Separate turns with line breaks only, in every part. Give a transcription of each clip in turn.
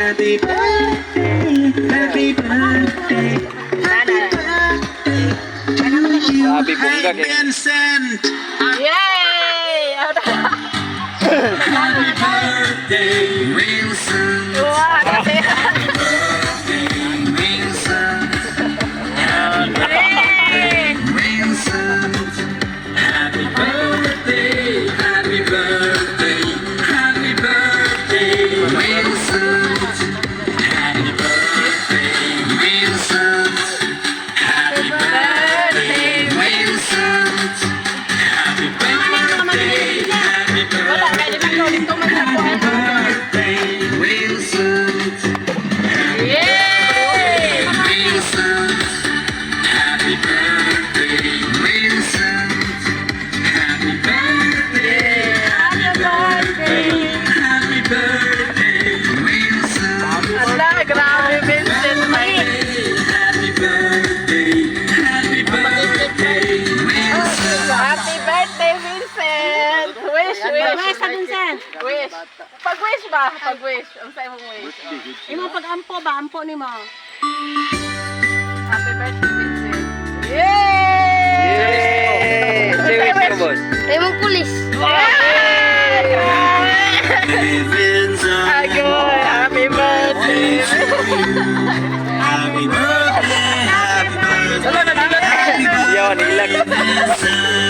Happy birthday, happy birthday, happy birthday to you,
Happy bunga,
Hank Vincent.
Yay!
Happy birthday, Wilson.
Wah, kasi...
Vincent.
Yay!
Vincent. Happy birthday, happy birthday, happy birthday, Vincent. Happy birthday, Vincent. Happy birthday, Vincent. Happy birthday, happy
Wala, kaya din ako ulit tumatagpuan.
birthday, Vincent.
Yay!
Vincent. Happy birthday, Vincent. Happy birthday, happy birthday, happy birthday, Vincent.
Wala, grabe, Vincent. May...
Happy birthday, happy birthday, Vincent.
Happy birthday, Vincent! Wish, wish.
Wish sa Vincent.
Wish. Pag-wish ba? Pag-wish. Ang sa'yo mong wish.
Imo pag-ampo ba? Ampo ni mo.
Happy birthday, Vincent. Yay!
Yay! Sewit ko, boss.
Emang pulis.
Vincent.
Agoy, happy birthday.
Happy birthday, happy birthday.
Yun, ilag.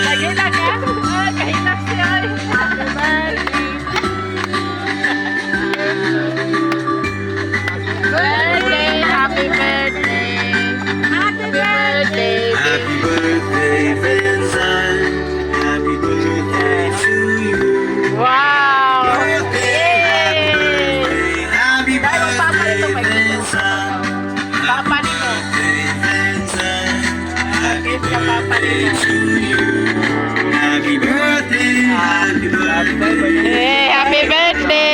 Nagilak ka? Ah, kahilak siya. Happy birthday. Happy birthday. Happy birthday.
Happy birthday, Vincent. Happy birthday to you.
Wow!
Birthday,
Yay!
happy
Dahil ang papa nito may
birthday,
gusto.
Vincent.
Papa nito.
Vincent. Happy
Kiss ka, papa nito.
to you. Happy birthday, happy birthday.
Hey, happy birthday!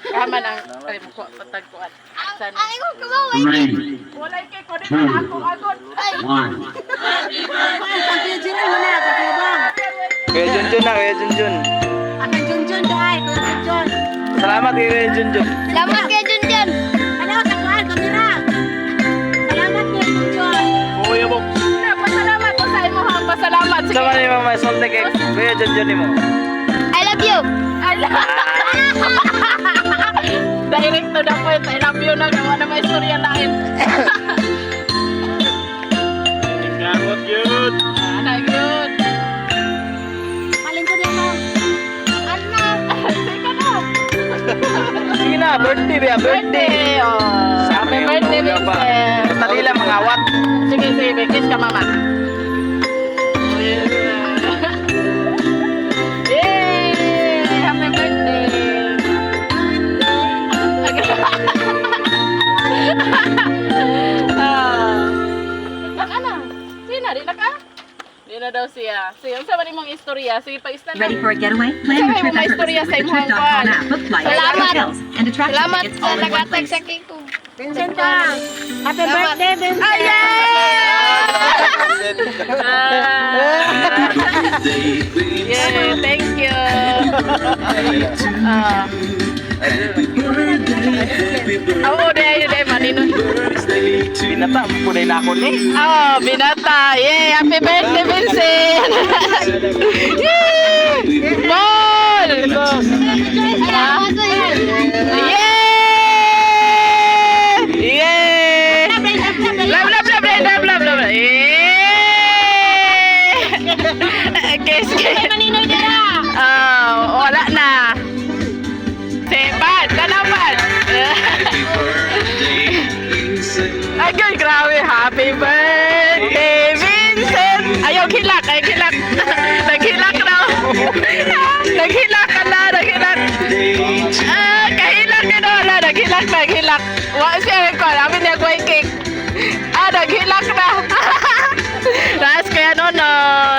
Kaman ang ay mo patagpuan. San?
Ay, ko kumaway.
Walay kay ko din na ako agon. Ay,
Pag-junjun mo na, pag-junjun.
Kuya Junjun na, Kuya Junjun.
Akan junjun dahil, kuya junjun.
Salamat kay Kuya Junjun.
Selamat kay Junjun.
Ano, takuan, kamera. Salamat kuya junjun.
Kuya mo.
na pasalamat ko sa imo ha. Pasalamat sige.
Sama ni Mama Solte kay Kuya Junjun ni mo.
I love you.
Ala. Direct to the point. I love you na gawa na may istorya lain.
Kamot yun.
Ana good.
Palingkod mo.
Ano?
Sige na.
Sige na, birthday ba? Birthday.
Birthday. Oh. Happy birthday, Vincent.
Basta nila mga awat.
Sige, sige. Kiss ka, mama. Yay! Happy birthday! Ano? Sina, di na ka? Di na daw siya. Sige, ang sama nimong istorya. Sige, pa-ista na.
Ready for a getaway? Plan
Sabi
your
mo,
trip
may
effortlessly
istorya
with
sa
the
imong
Trip.com
kuwan.
app. Book flights,
Salamat.
hotels, and attraction
Salamat
tickets
sa
all in one
nagatag
place.
sa cake ko.
Vincent ka. Happy birthday, Vincent.
Ay, yeah, thank you. Oo, dahil maninong.
Binata, pupunay na ako ni.
Oh, binata. Yay! Happy birthday, Vincent! Yay! Ball!
Salamat sa iyo.
Yay! Yay! Blah, blah, blah, blah, blah, blah, blah, blah. Yay! Kiss, kiss.
Maninoy dira.
Oh, wala na. Sepat, kanapan. Ay, grabe. Happy birthday, Vincent! Ayaw, kilak. Ay, kilak. Naghilak na. Naghilak ka na. Naghilak. Ah, kahilak ka na. Wala, naghilak. Naghilak. Wa siya ko. Amin niya ko yung cake. Ah, naghilak na. Ras kaya no.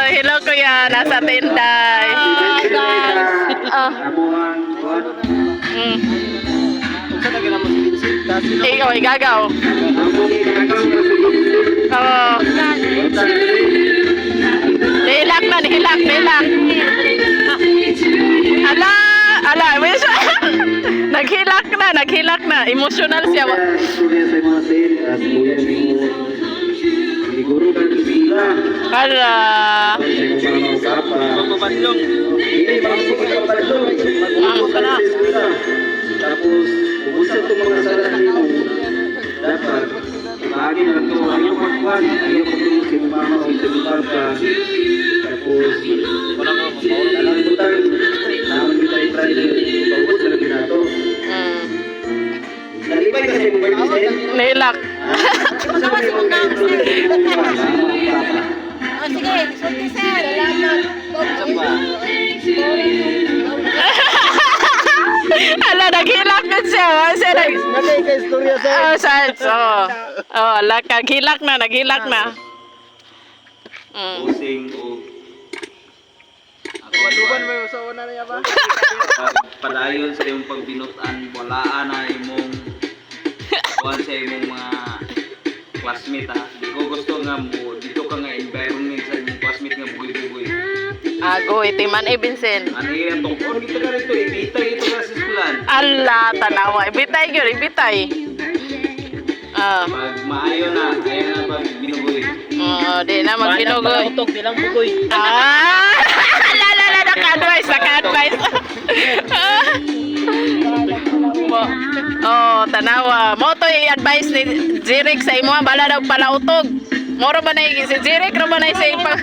Hello kuya. Nasa tinday. Ah. Ikaw, igagaw. Oo. Nihilak na, nihilak, nihilak. Hala! Wala, wish. Naghilak na. Emotional siya.
Istorya sa mga sin at kuya ni siguro ka sila.
Ala.
Sa mga usapa. Hindi magpapadlong. Tapos ubos itong mga salahin mo. Dapat lagi na ito ayaw magkuhan, ayaw magkuhan si mama o si ka. Tapos alam ko tayo naman kita i-try paubos na lang ito. Nalibay kasi mo ba yung
Nilak.
O sige, sulti sir.
Ala, naghilak na siya. Siya
Nakay ka istorya sa.
Sides. Naghilak na.
Pusing o
Maduban mo yung sa una niya ba?
padayon sa imong pagbinutan, walaan na imong kuan sa imong mga classmate ha. Di ko gusto nga mo dito ka nga environment sa imong classmate nga bugoy-bugoy.
Ago, itiman Vincent.
Ano yung tungkol dito ka rito, ibitay ito ka sa eskulan.
Ala, tanawa. Ibitay yun, ibitay.
Pag maayo na, ayaw na pag binugoy.
Di na magbinugoy.
Utok, bilang bukoy.
Naka-advise. Tanawa. Mo to i-advise ni Jirik sa imo, bala daw pala utog. Moro ba na si Jirik, ro ba na sa ipa?